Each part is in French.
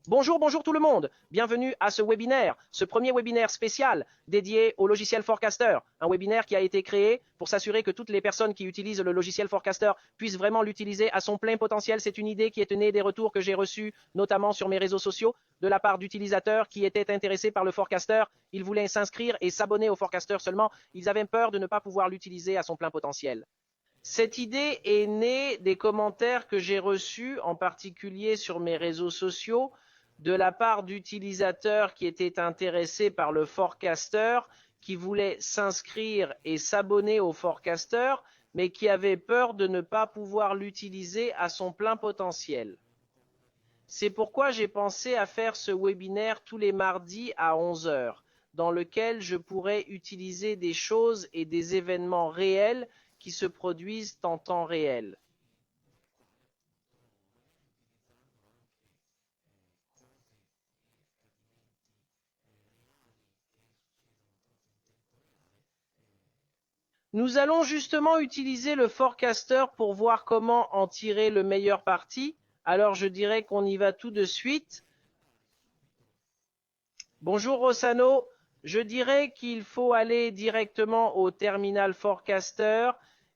Bonjour, bonjour tout le monde. Bienvenue à ce webinaire, ce premier webinaire spécial dédié au logiciel Forecaster. Un webinaire qui a été créé pour s'assurer que toutes les personnes qui utilisent le logiciel Forecaster puissent vraiment l'utiliser à son plein potentiel. C'est une idée qui est née des retours que j'ai reçus, notamment sur mes réseaux sociaux, de la part d'utilisateurs qui étaient intéressés par le Forecaster. Ils voulaient s'inscrire et s'abonner au Forecaster seulement. Ils avaient peur de ne pas pouvoir l'utiliser à son plein potentiel. Cette idée est née des commentaires que j'ai reçus, en particulier sur mes réseaux sociaux, de la part d'utilisateurs qui étaient intéressés par le Forecaster, qui voulaient s'inscrire et s'abonner au Forecaster, mais qui avaient peur de ne pas pouvoir l'utiliser à son plein potentiel. C'est pourquoi j'ai pensé à faire ce webinaire tous les mardis à 11 heures, dans lequel je pourrais utiliser des choses et des événements réels qui se produisent en temps réel. Nous allons justement utiliser le Forecaster pour voir comment en tirer le meilleur parti. Alors je dirais qu'on y va tout de suite. Bonjour Rossano, je dirais qu'il faut aller directement au terminal Forecaster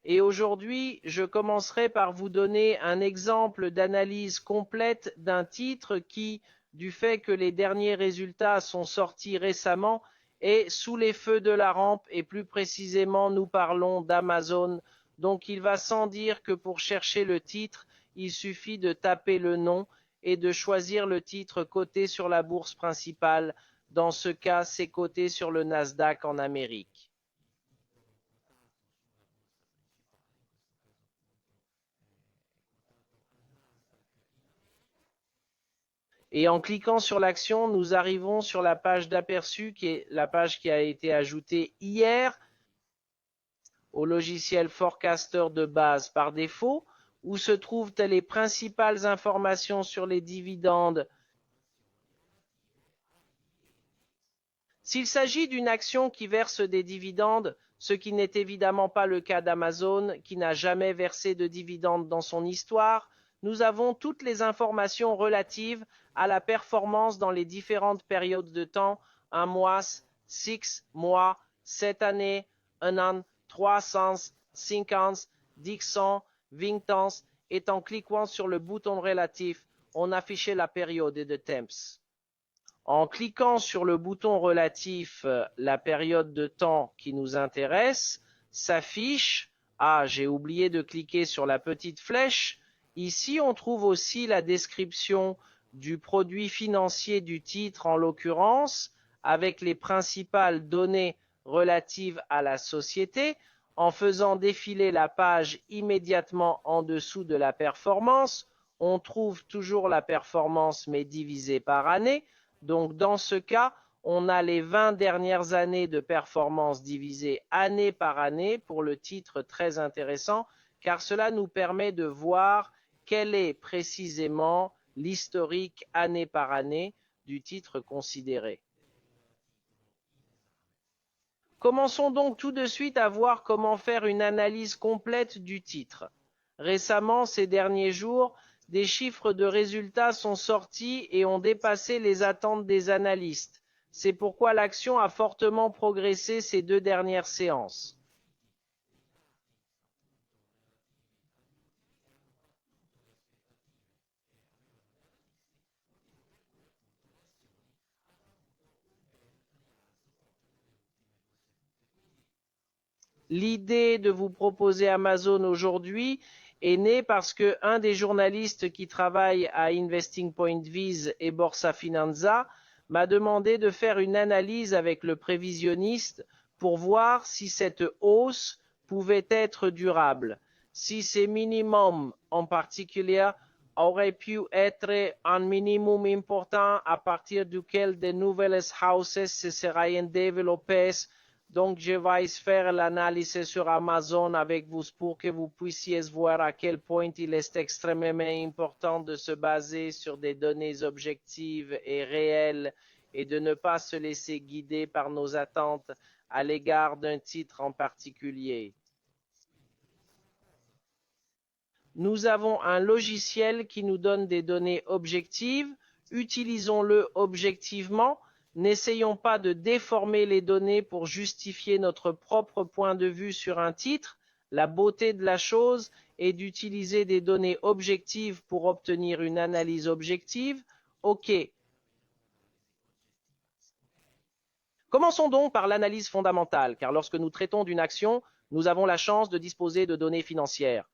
et aujourd'hui je commencerai par vous donner un exemple d'analyse complète d'un titre qui, du fait que les derniers résultats sont sortis récemment, est sous les feux de la rampe et plus précisément nous parlons d'Amazon. Donc il va sans dire que pour chercher le titre, il suffit de taper le nom et de choisir le titre coté sur la bourse principale. Dans ce cas, c'est coté sur le Nasdaq en Amérique. Et en cliquant sur l'action, nous arrivons sur la page d'aperçu, qui est la page qui a été ajoutée hier au logiciel Forecaster de base par défaut, où se trouvent les principales informations sur les dividendes. S'il s'agit d'une action qui verse des dividendes, ce qui n'est évidemment pas le cas d'Amazon, qui n'a jamais versé de dividendes dans son histoire, nous avons toutes les informations relatives à la performance dans les différentes périodes de temps, un mois, 6 mois, 7 années, un an, 3 ans, 5 ans, 10 ans, 20 ans, et en cliquant sur le bouton relatif, on affiche la période de temps. En cliquant sur le bouton relatif, la période de temps qui nous intéresse s'affiche. Ah, j'ai oublié de cliquer sur la petite flèche. Ici, on trouve aussi la description du produit financier du titre en l'occurrence, avec les principales données relatives à la société. En faisant défiler la page immédiatement en dessous de la performance, on trouve toujours la performance mais divisée par année. Donc dans ce cas, on a les 20 dernières années de performance divisées année par année pour le titre très intéressant, car cela nous permet de voir quel est précisément l'historique année par année du titre considéré. Commençons donc tout de suite à voir comment faire une analyse complète du titre. Récemment, ces derniers jours, des chiffres de résultats sont sortis et ont dépassé les attentes des analystes. C'est pourquoi l'action a fortement progressé ces 2 dernières séances. L'idée de vous proposer Amazon aujourd'hui est née parce que un des journalistes qui travaille à Investing Point Viz et Borsa Finanza m'a demandé de faire une analyse avec le prévisionniste pour voir si cette hausse pouvait être durable, si ces minimums en particulier auraient pu être un minimum important à partir duquel de nouvelles houses se seraient développées. Donc, je vais faire l'analyse sur Amazon avec vous pour que vous puissiez voir à quel point il est extrêmement important de se baser sur des données objectives et réelles et de ne pas se laisser guider par nos attentes à l'égard d'un titre en particulier. Nous avons un logiciel qui nous donne des données objectives, utilisons-le objectivement, n'essayons pas de déformer les données pour justifier notre propre point de vue sur un titre. La beauté de la chose est d'utiliser des données objectives pour obtenir une analyse objective. OK. Commençons donc par l'analyse fondamentale, car lorsque nous traitons d'une action, nous avons la chance de disposer de données financières.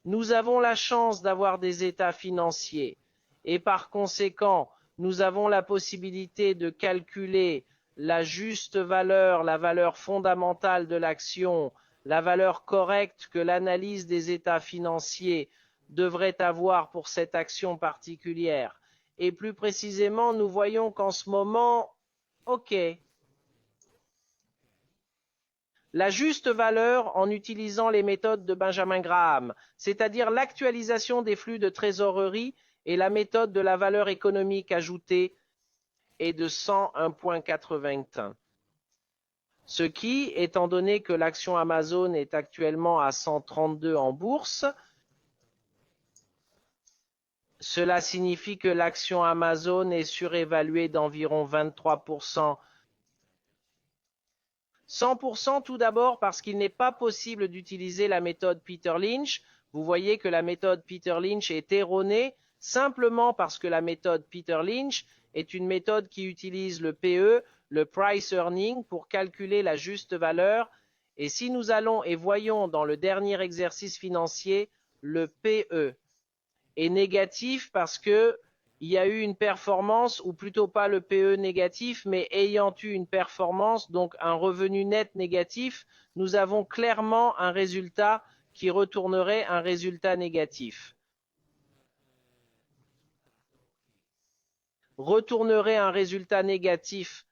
Nous avons la chance d'avoir des états financiers et par conséquent, nous avons la possibilité de calculer la juste valeur, la valeur fondamentale de l'action, la valeur correcte que l'analyse des états financiers devrait avoir pour cette action particulière. Et plus précisément, nous voyons qu'en ce moment, OK, la juste valeur en utilisant les méthodes de Benjamin Graham, c'est-à-dire l'actualisation des flux de trésorerie et la méthode de la valeur économique ajoutée, est de 101,81. Ce qui, étant donné que l'action Amazon est actuellement à 132 en bourse, cela signifie que l'action Amazon est surévaluée d'environ 23%. 100% tout d'abord parce qu'il n'est pas possible d'utiliser la méthode Peter Lynch. Vous voyez que la méthode Peter Lynch est erronée simplement parce que la méthode Peter Lynch est une méthode qui utilise le PE, le Price Earning, pour calculer la juste valeur. Et si nous allons et voyons dans le dernier exercice financier, le PE est négatif parce que il y a eu une performance, ou plutôt pas le PE négatif, mais ayant eu une performance, donc un revenu net négatif, nous avons clairement un résultat qui retournerait un résultat négatif. Retournerait un résultat négatif.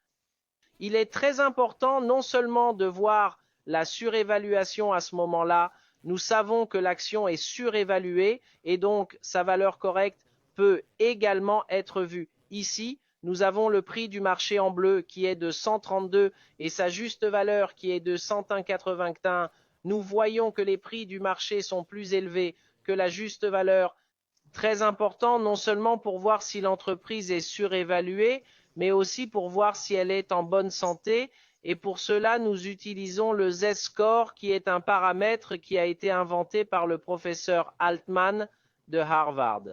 Il est très important non seulement de voir la surévaluation à ce moment-là, nous savons que l'action est surévaluée et donc sa valeur correcte peut également être vue. Ici, nous avons le prix du marché en bleu qui est de 132 et sa juste valeur qui est de 101,81. Nous voyons que les prix du marché sont plus élevés que la juste valeur. Très important non seulement pour voir si l'entreprise est surévaluée, mais aussi pour voir si elle est en bonne santé. Et pour cela, nous utilisons le Z-score qui est un paramètre qui a été inventé par le professeur Altman de Harvard,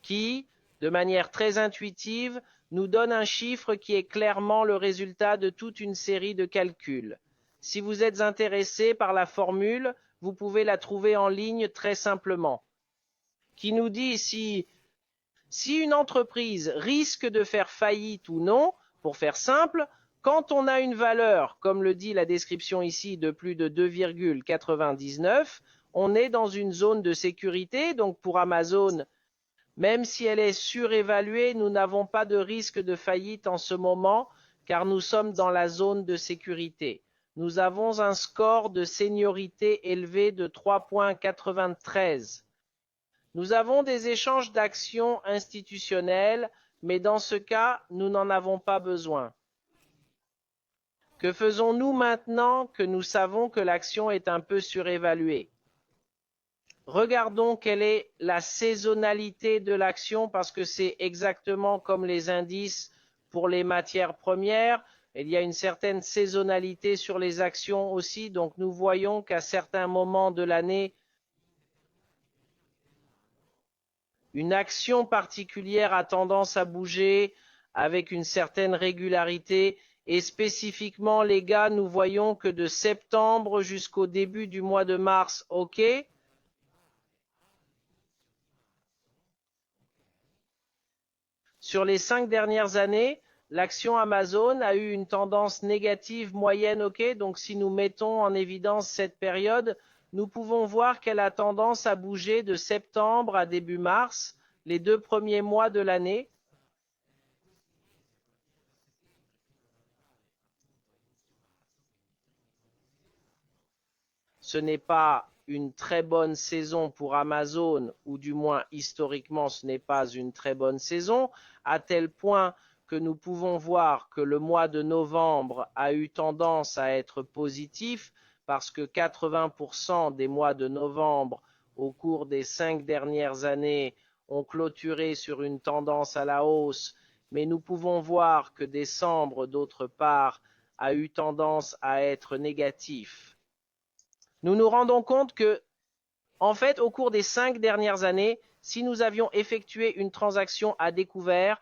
qui, de manière très intuitive, nous donne un chiffre qui est clairement le résultat de toute une série de calculs. Si vous êtes intéressé par la formule, vous pouvez la trouver en ligne très simplement, qui nous dit si une entreprise risque de faire faillite ou non. Pour faire simple, quand on a une valeur, comme le dit la description ici, de plus de 2,99, on est dans une zone de sécurité. Donc pour Amazon, même si elle est surévaluée, nous n'avons pas de risque de faillite en ce moment, car nous sommes dans la zone de sécurité. Nous avons un score de seniorité élevé de 3,93. Nous avons des échanges d'actions institutionnelles, mais dans ce cas, nous n'en avons pas besoin. Que faisons-nous maintenant que nous savons que l'action est un peu surévaluée? Regardons quelle est la saisonnalité de l'action, parce que c'est exactement comme les indices pour les matières premières. Il y a une certaine saisonnalité sur les actions aussi, donc nous voyons qu'à certains moments de l'année, une action particulière a tendance à bouger avec une certaine régularité. Et spécifiquement, les gars, nous voyons que de septembre jusqu'au début du mois de mars, OK. Sur les 5 dernières années, l'action Amazon a eu une tendance négative moyenne, OK. Donc si nous mettons en évidence cette période, nous pouvons voir qu'elle a tendance à bouger de septembre à début mars, les 2 premiers mois de l'année. Ce n'est pas une très bonne saison pour Amazon, ou du moins historiquement ce n'est pas une très bonne saison, à tel point que nous pouvons voir que le mois de novembre a eu tendance à être positif, parce que 80% des mois de novembre au cours des 5 dernières années ont clôturé sur une tendance à la hausse, mais nous pouvons voir que décembre, d'autre part, a eu tendance à être négatif. Nous nous rendons compte que, en fait, au cours des 5 dernières années, si nous avions effectué une transaction à découvert,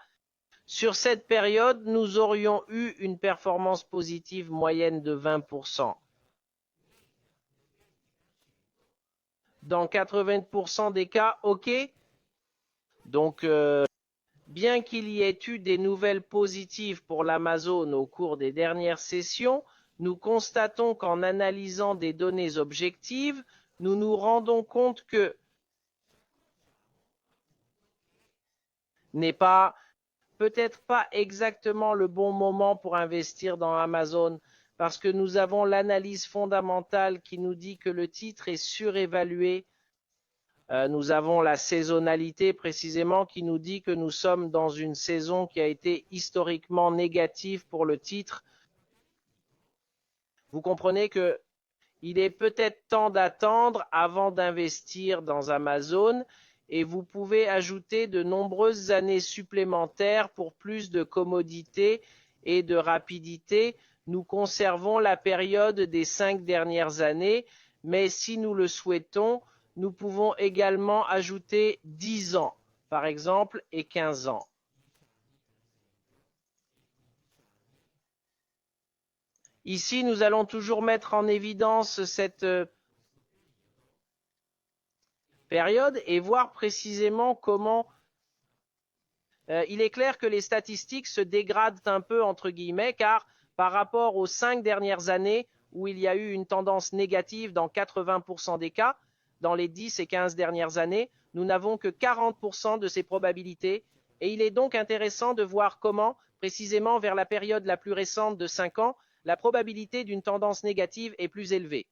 sur cette période, nous aurions eu une performance positive moyenne de 20%. Dans 80% des cas, ok. Donc, bien qu'il y ait eu des nouvelles positives pour l'Amazon au cours des dernières sessions, nous constatons qu'en analysant des données objectives, nous nous rendons compte que n'est pas peut-être pas exactement le bon moment pour investir dans Amazon parce que nous avons l'analyse fondamentale qui nous dit que le titre est surévalué. Nous avons la saisonnalité précisément qui nous dit que nous sommes dans une saison qui a été historiquement négative pour le titre. Vous comprenez que il est peut-être temps d'attendre avant d'investir dans Amazon et vous pouvez ajouter de nombreuses années supplémentaires pour plus de commodité et de rapidité. Nous conservons la période des 5 dernières années, mais si nous le souhaitons, nous pouvons également ajouter 10 ans, par exemple, et 15 ans. Ici, nous allons toujours mettre en évidence cette période et voir précisément comment il est clair que les statistiques se dégradent un peu entre guillemets car par rapport aux 5 dernières années où il y a eu une tendance négative dans 80% des cas, dans les 10 et 15 dernières années, nous n'avons que 40% de ces probabilités et il est donc intéressant de voir comment, précisément vers la période la plus récente de 5 ans, la probabilité d'une tendance négative est plus élevée.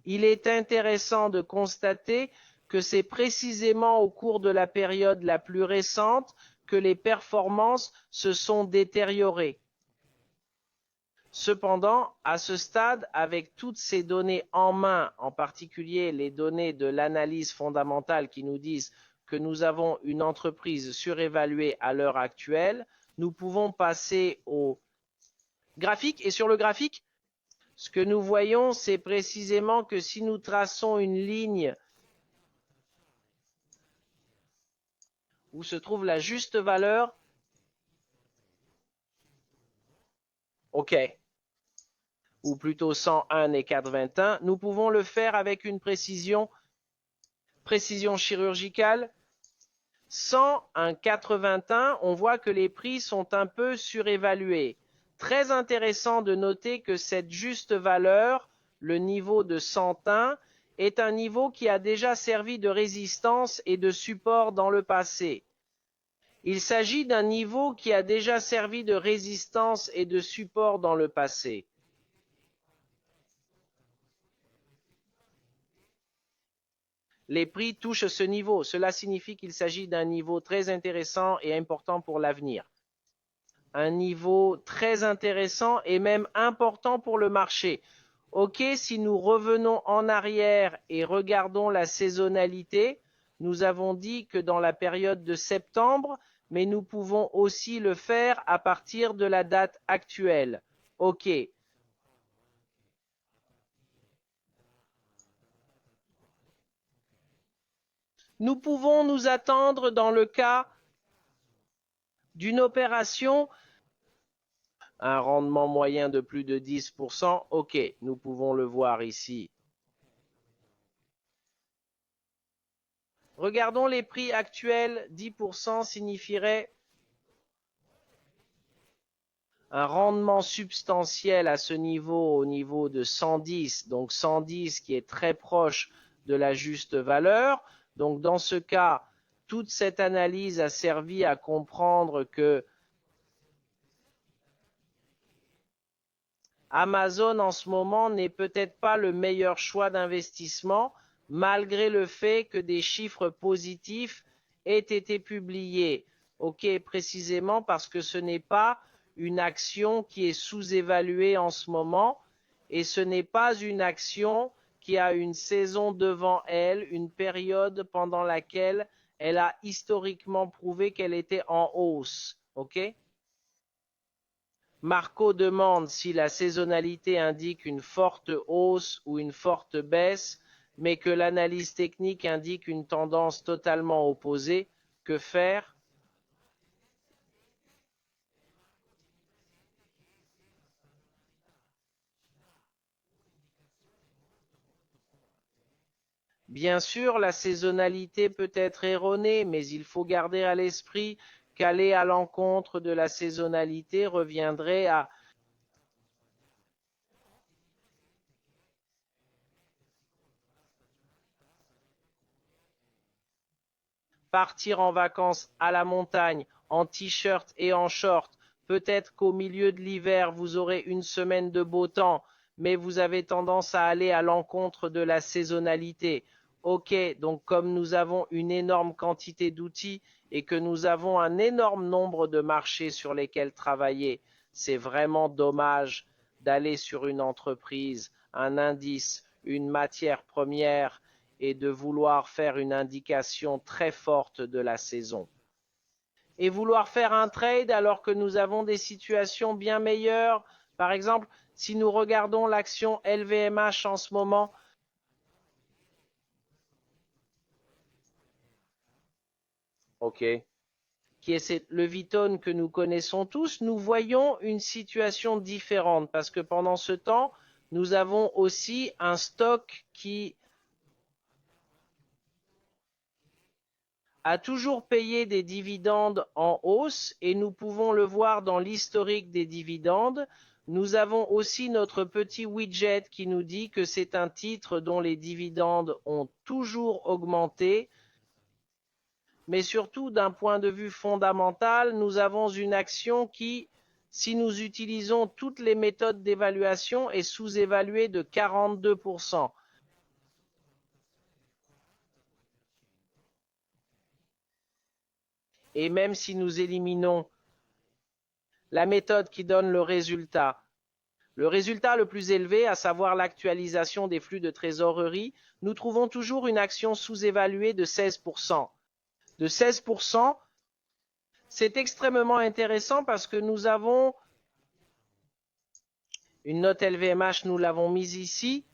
Il est intéressant de constater que c'est précisément au cours de la période la plus récente que les performances se sont détériorées. Cependant, à ce stade, avec toutes ces données en main, en particulier les données de l'analyse fondamentale qui nous disent que nous avons une entreprise surévaluée à l'heure actuelle, nous pouvons passer au graphique. Et sur le graphique, ce que nous voyons, c'est précisément que si nous traçons une ligne où se trouve la juste valeur, ok, ou plutôt 101 et 421, nous pouvons le faire avec une précision chirurgicale. 101, 421, on voit que les prix sont un peu surévalués. Très intéressant de noter que cette juste valeur, le niveau de 101, est un niveau qui a déjà servi de résistance et de support dans le passé. Il s'agit d'un niveau qui a déjà servi de résistance et de support dans le passé. Les prix touchent ce niveau. Cela signifie qu'il s'agit d'un niveau très intéressant et important pour l'avenir. Un niveau très intéressant et même important pour le marché. Ok, si nous revenons en arrière et regardons la saisonnalité, nous avons dit que dans la période de septembre, mais nous pouvons aussi le faire à partir de la date actuelle. Ok. Nous pouvons nous attendre dans le cas d'une opération, un rendement moyen de plus de 10%. Ok, nous pouvons le voir ici. Regardons les prix actuels, 10% signifierait un rendement substantiel à ce niveau, au niveau de 110, donc 110 qui est très proche de la juste valeur. Donc dans ce cas, toute cette analyse a servi à comprendre que Amazon en ce moment n'est peut-être pas le meilleur choix d'investissement, malgré le fait que des chiffres positifs aient été publiés. Ok, précisément parce que ce n'est pas une action qui est sous-évaluée en ce moment et ce n'est pas une action qui a une saison devant elle, une période pendant laquelle elle a historiquement prouvé qu'elle était en hausse. Ok? Marco demande si la saisonnalité indique une forte hausse ou une forte baisse, mais que l'analyse technique indique une tendance totalement opposée. Que faire? Bien sûr, la saisonnalité peut être erronée, mais il faut garder à l'esprit qu'aller à l'encontre de la saisonnalité reviendrait à partir en vacances à la montagne en t-shirt et en short. Peut-être qu'au milieu de l'hiver, vous aurez une semaine de beau temps, mais vous avez tendance à aller à l'encontre de la saisonnalité. Ok, donc comme nous avons une énorme quantité d'outils et que nous avons un énorme nombre de marchés sur lesquels travailler, c'est vraiment dommage d'aller sur une entreprise, un indice, une matière première et de vouloir faire une indication très forte de la saison. Et vouloir faire un trade alors que nous avons des situations bien meilleures. Par exemple, si nous regardons l'action LVMH en ce moment, ok, qui est le Vuitton que nous connaissons tous, nous voyons une situation différente parce que pendant ce temps, nous avons aussi un stock qui a toujours payé des dividendes en hausse et nous pouvons le voir dans l'historique des dividendes. Nous avons aussi notre petit widget qui nous dit que c'est un titre dont les dividendes ont toujours augmenté. Mais surtout, d'un point de vue fondamental, nous avons une action qui, si nous utilisons toutes les méthodes d'évaluation, est sous-évaluée de 42%. Et même si nous éliminons la méthode qui donne le résultat le plus élevé, à savoir l'actualisation des flux de trésorerie, nous trouvons toujours une action sous-évaluée de 16%. De 16%, c'est extrêmement intéressant parce que nous avons une note LVMH, nous l'avons mise ici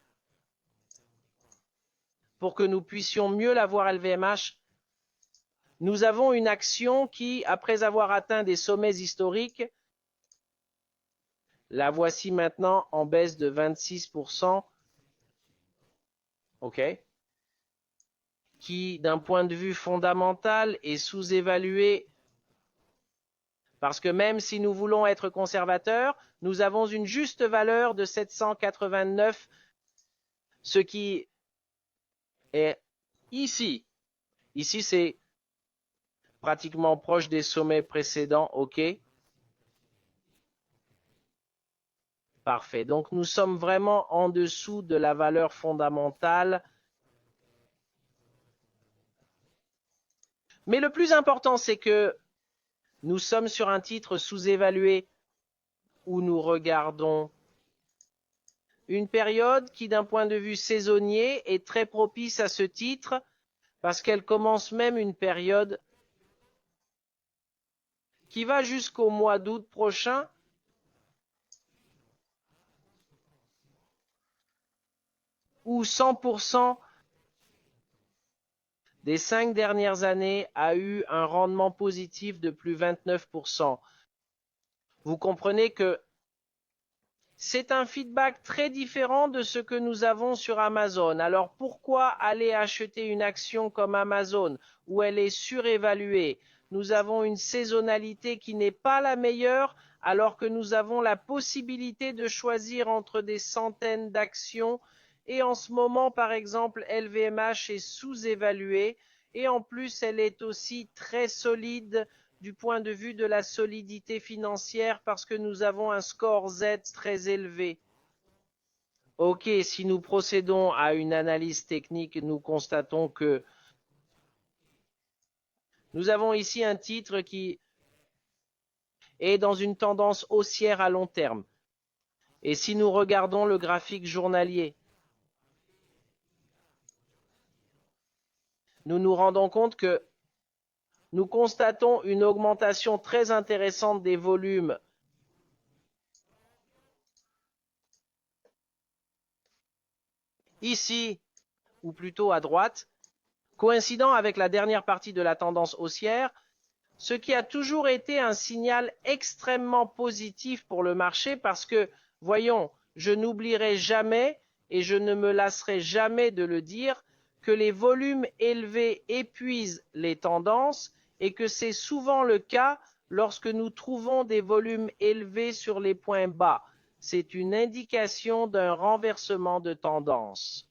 pour que nous puissions mieux la voir LVMH. Nous avons une action qui, après avoir atteint des sommets historiques, la voici maintenant en baisse de 26%, ok, qui, d'un point de vue fondamental, est sous-évaluée parce que même si nous voulons être conservateurs, nous avons une juste valeur de 789, ce qui est ici. Ici, c'est pratiquement proche des sommets précédents, ok. Parfait. Donc, nous sommes vraiment en dessous de la valeur fondamentale. Mais le plus important, c'est que nous sommes sur un titre sous-évalué où nous regardons une période qui, d'un point de vue saisonnier, est très propice à ce titre parce qu'elle commence même une période qui va jusqu'au mois d'août prochain, où 100% des 5 dernières années a eu un rendement positif de plus 29%. Vous comprenez que c'est un feedback très différent de ce que nous avons sur Amazon. Alors pourquoi aller acheter une action comme Amazon où elle est surévaluée? Nous avons une saisonnalité qui n'est pas la meilleure alors que nous avons la possibilité de choisir entre des centaines d'actions et en ce moment par exemple LVMH est sous-évaluée et en plus elle est aussi très solide du point de vue de la solidité financière parce que nous avons un score Z très élevé. Ok, si nous procédons à une analyse technique, nous constatons que nous avons ici un titre qui est dans une tendance haussière à long terme. Et si nous regardons le graphique journalier, nous nous rendons compte que nous constatons une augmentation très intéressante des volumes ici, ou plutôt à droite, coïncidant avec la dernière partie de la tendance haussière, ce qui a toujours été un signal extrêmement positif pour le marché parce que, voyons, je n'oublierai jamais et je ne me lasserai jamais de le dire que les volumes élevés épuisent les tendances et que c'est souvent le cas lorsque nous trouvons des volumes élevés sur les points bas. C'est une indication d'un renversement de tendance.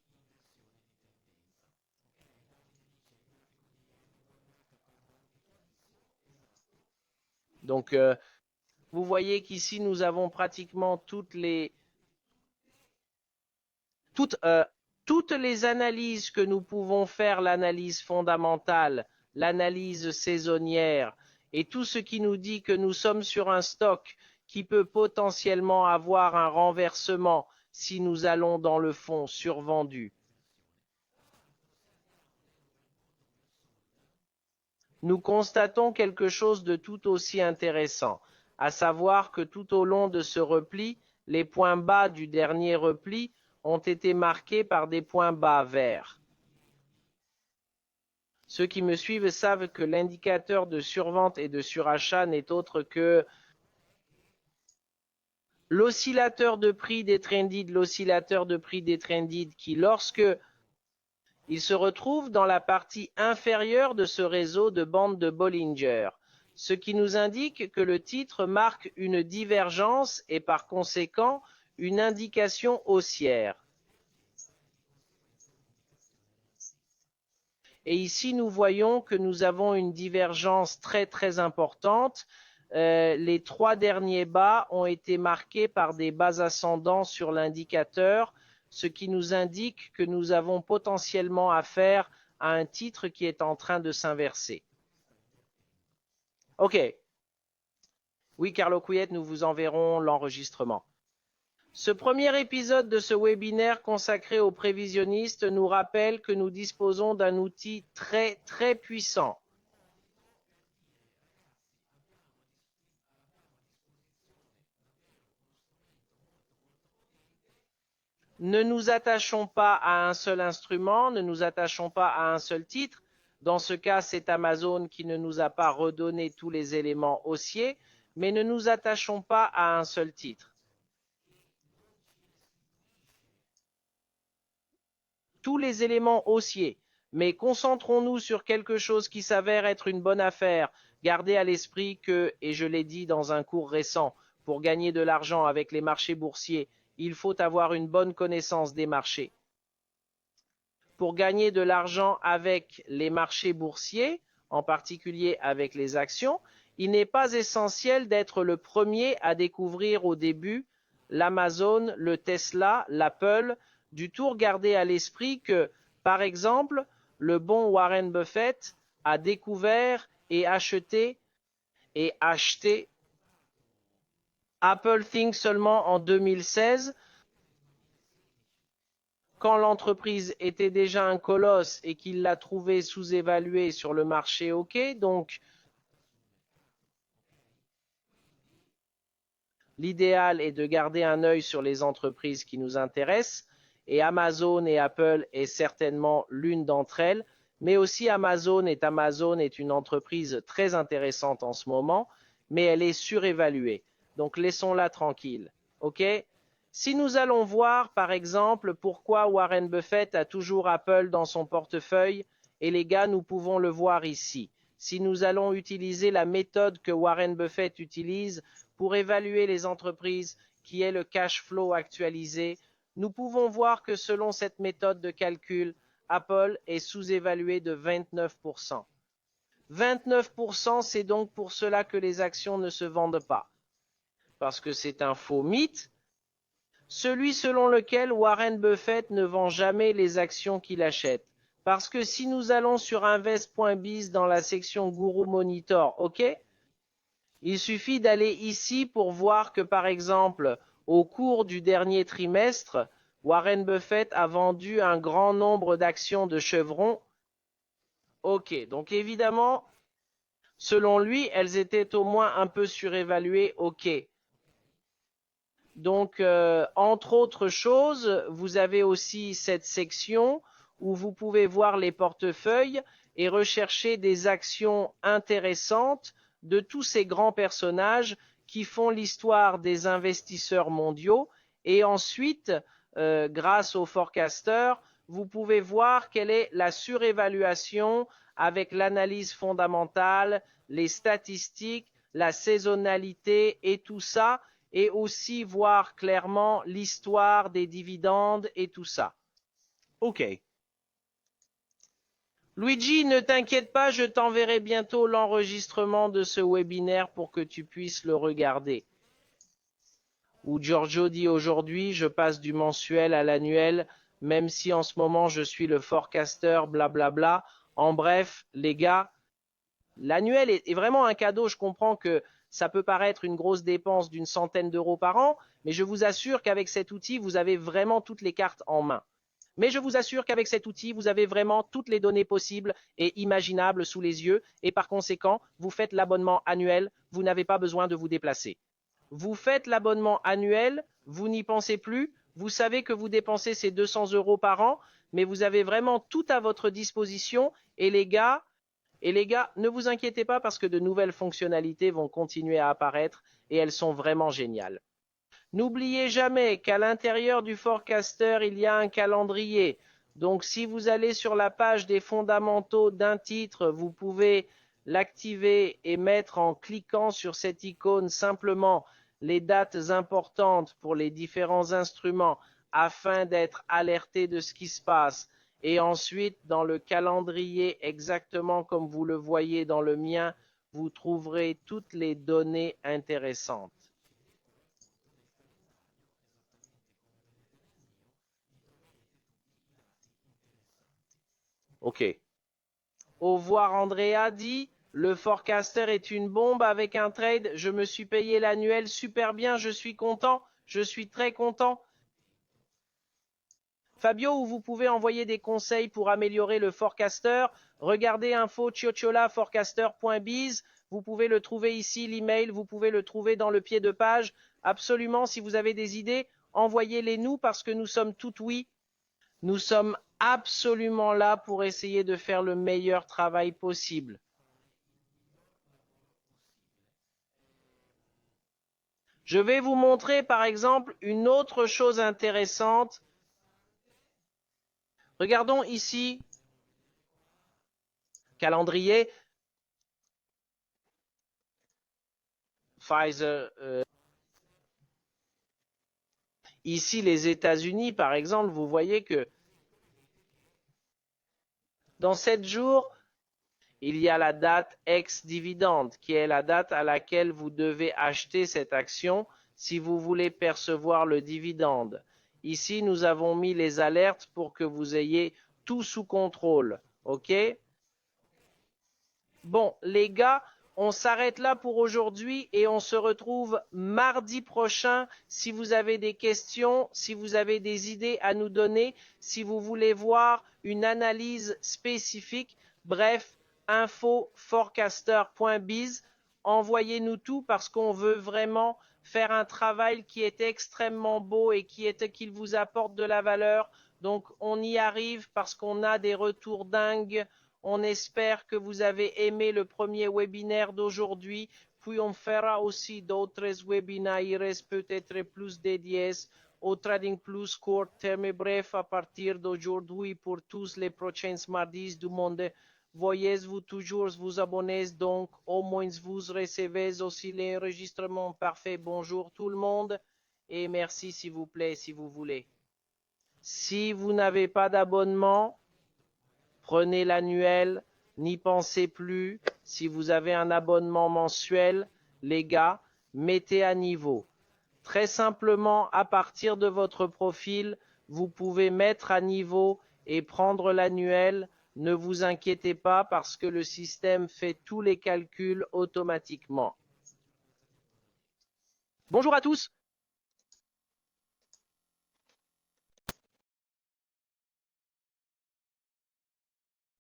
Donc, vous voyez qu'ici, nous avons pratiquement toutes les analyses que nous pouvons faire, l'analyse fondamentale, l'analyse saisonnière, et tout ce qui nous dit que nous sommes sur un stock qui peut potentiellement avoir un renversement si nous allons dans le fond survendu. Nous constatons quelque chose de tout aussi intéressant, à savoir que tout au long de ce repli, les points bas du dernier repli ont été marqués par des points bas verts. Ceux qui me suivent savent que l'indicateur de survente et de surachat n'est autre que l'oscillateur de prix des trended, l'oscillateur de prix des trended qui, lorsque il se retrouve dans la partie inférieure de ce réseau de bandes de Bollinger, ce qui nous indique que le titre marque une divergence et par conséquent une indication haussière. Et ici, nous voyons que nous avons une divergence très importante. Les trois derniers bas ont été marqués par des bas ascendants sur l'indicateur, ce qui nous indique que nous avons potentiellement affaire à un titre qui est en train de s'inverser. OK. Oui, Carlo Couillette, nous vous enverrons l'enregistrement. Ce premier épisode de ce webinaire consacré aux prévisionnistes nous rappelle que nous disposons d'un outil très puissant. Ne nous attachons pas à un seul instrument, ne nous attachons pas à un seul titre. Dans ce cas, c'est Amazon qui ne nous a pas redonné tous les éléments haussiers, mais ne nous attachons pas à un seul titre. Tous les éléments haussiers, mais concentrons-nous sur quelque chose qui s'avère être une bonne affaire. Gardez à l'esprit que, et je l'ai dit dans un cours récent, pour gagner de l'argent avec les marchés boursiers, il faut avoir une bonne connaissance des marchés. Pour gagner de l'argent avec les marchés boursiers, en particulier avec les actions, il n'est pas essentiel d'être le premier à découvrir au début l'Amazon, le Tesla, l'Apple. Du tout, gardez à l'esprit que, par exemple, le bon Warren Buffett a découvert et acheté Apple Inc. seulement en 2016, quand l'entreprise était déjà un colosse et qu'il l'a trouvé sous-évalué sur le marché, ok, donc l'idéal est de garder un œil sur les entreprises qui nous intéressent, et Amazon et Apple est certainement l'une d'entre elles, mais aussi Amazon est une entreprise très intéressante en ce moment, mais elle est surévaluée. Donc laissons-la tranquille. OK? Si nous allons voir, par exemple, pourquoi Warren Buffett a toujours Apple dans son portefeuille, et les gars, nous pouvons le voir ici. Si nous allons utiliser la méthode que Warren Buffett utilise pour évaluer les entreprises, qui est le cash flow actualisé, nous pouvons voir que selon cette méthode de calcul, Apple est sous-évalué de 29%. 29%, c'est donc pour cela que les actions ne se vendent pas. Parce que c'est un faux mythe, celui selon lequel Warren Buffett ne vend jamais les actions qu'il achète. Parce que si nous allons sur invest.biz dans la section Guru Monitor, ok, il suffit d'aller ici pour voir que par exemple, au cours du dernier trimestre, Warren Buffett a vendu un grand nombre d'actions de Chevron Ok, donc évidemment, selon lui, elles étaient au moins un peu surévaluées. Ok. Donc, entre autres choses, vous avez aussi cette section où vous pouvez voir les portefeuilles et rechercher des actions intéressantes de tous ces grands personnages qui font l'histoire des investisseurs mondiaux. Et ensuite, grâce au forecaster, vous pouvez voir quelle est la surévaluation avec l'analyse fondamentale, les statistiques, la saisonnalité et tout ça, et aussi voir clairement l'histoire des dividendes et tout ça. Ok. Luigi, ne t'inquiète pas, je t'enverrai bientôt l'enregistrement de ce webinaire pour que tu puisses le regarder. Ou Giorgio dit aujourd'hui, je passe du mensuel à l'annuel, même si en ce moment je suis le forecaster, blablabla. En bref, les gars, l'annuel est vraiment un cadeau. Je comprends que ça peut paraître une grosse dépense d'une centaine d'euros par an, mais je vous assure qu'avec cet outil, vous avez vraiment toutes les cartes en main. Mais je vous assure qu'avec cet outil, vous avez vraiment toutes les données possibles et imaginables sous les yeux, et par conséquent, vous faites l'abonnement annuel, vous n'avez pas besoin de vous déplacer. Vous faites l'abonnement annuel, vous n'y pensez plus, vous savez que vous dépensez ces 200 euros par an, mais vous avez vraiment tout à votre disposition, et les gars, ne vous inquiétez pas parce que de nouvelles fonctionnalités vont continuer à apparaître et elles sont vraiment géniales. N'oubliez jamais qu'à l'intérieur du forecaster, il y a un calendrier. Donc si vous allez sur la page des fondamentaux d'un titre, vous pouvez l'activer et mettre en cliquant sur cette icône simplement les dates importantes pour les différents instruments afin d'être alerté de ce qui se passe. Et ensuite, dans le calendrier, exactement comme vous le voyez dans le mien, vous trouverez toutes les données intéressantes. Ok. Au revoir Andrea dit, le forecaster est une bombe avec un trade, je me suis payé l'annuel super bien, je suis content, je suis très content. Fabio, où vous pouvez envoyer des conseils pour améliorer le forecaster, regardez info chiocciola-forecaster.biz, vous pouvez le trouver ici, l'email, vous pouvez le trouver dans le pied de page. Absolument, si vous avez des idées, envoyez-les nous parce que nous sommes tout oui. Nous sommes absolument là pour essayer de faire le meilleur travail possible. Je vais vous montrer par exemple une autre chose intéressante. Regardons ici, calendrier, Pfizer. Ici, les États-Unis, par exemple, vous voyez que dans 7 jours, il y a la date ex-dividende, qui est la date à laquelle vous devez acheter cette action si vous voulez percevoir le dividende. Ici, nous avons mis les alertes pour que vous ayez tout sous contrôle. OK? Bon, les gars, on s'arrête là pour aujourd'hui et on se retrouve mardi prochain. Si vous avez des questions, si vous avez des idées à nous donner, si vous voulez voir une analyse spécifique, bref, info-forecaster.biz, envoyez-nous tout parce qu'on veut vraiment faire un travail qui est extrêmement beau et qu'il vous apporte de la valeur. Donc on y arrive parce qu'on a des retours dingues. On espère que vous avez aimé le premier webinaire d'aujourd'hui, puis on fera aussi d'autres webinaires peut-être plus dédiés au trading plus court terme. Bref, à partir d'aujourd'hui pour tous les prochains mardis du monde, voyez-vous toujours vous abonner, donc au moins vous recevez aussi l'enregistrement parfait. Bonjour tout le monde et merci s'il vous plaît si vous voulez. Si vous n'avez pas d'abonnement, prenez l'annuel, n'y pensez plus. Si vous avez un abonnement mensuel, les gars, mettez à niveau. Très simplement, à partir de votre profil, vous pouvez mettre à niveau et prendre l'annuel. Ne vous inquiétez pas parce que le système fait tous les calculs automatiquement. Bonjour à tous.